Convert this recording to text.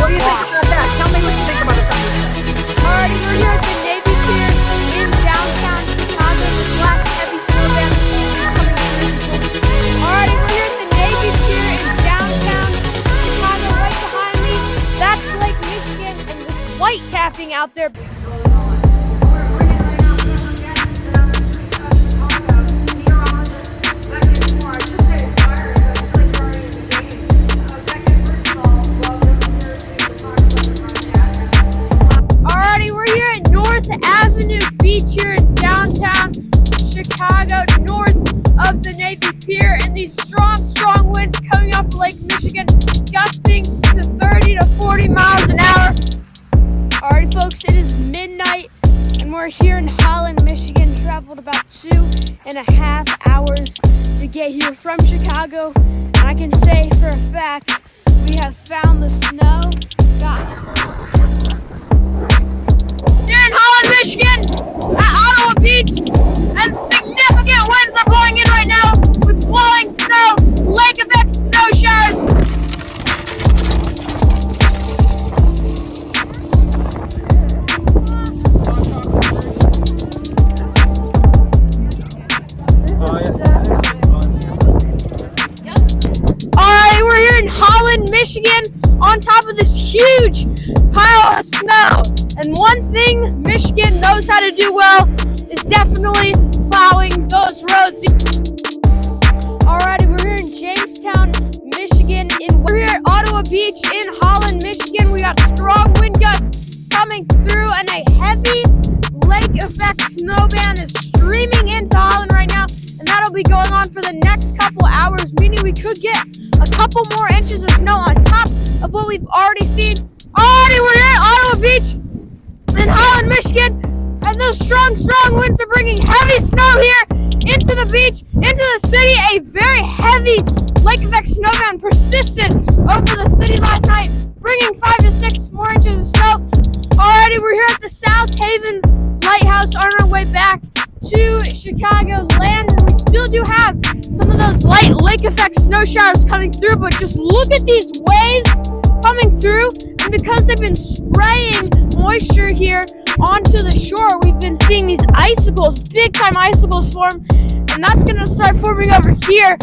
What do you think about that? Tell me what you think about a thunderstorm. Alrighty, we're here at the Navy Pier in downtown Chicago. This last heavy snowman is coming through. Alrighty, we're here at the Navy Pier in downtown Chicago. Right behind me, that's Lake Michigan, and this white capping out there. Avenue Beach here in downtown Chicago, north of the Navy Pier, and these strong winds coming off of Lake Michigan, gusting to 30 to 40 miles an hour. Alright folks, it is midnight and we're here in Holland, Michigan. Traveled about 2.5 hours to get here from Chicago, and I can say for a fact we have found the snow. Here in Holland, Michigan, at Ottawa Beach, and significant winds are blowing in right now with blowing snow, lake effect snow showers. Alright, we're here in Holland, Michigan, on top of this huge pile of snow. And one thing Michigan knows how to do well is definitely plowing those roads. Alrighty, we're here in Jamestown, Michigan. We're here at Ottawa Beach in Holland, Michigan. We got strong wind gusts coming through, and a heavy lake effect snow band is streaming into Holland right now. And that'll be going on for the next couple hours, meaning we could get a couple more inches of snow on top of what we've already seen. Alrighty, we're here at Ottawa Beach in Holland, Michigan, and those strong winds are bringing heavy snow here into the beach, into the city. A very heavy lake effect snow band persisted over the city last night, bringing 5 to 6 more inches of snow. Alrighty, we're here at the South Haven Lighthouse on our way back to Chicago land, and we still do have some of those light lake effect snow showers coming through, but just look at these waves coming through, and because they've been spraying moisture here onto the shore, we've been seeing these icicles, big time icicles form, and that's going to start forming over here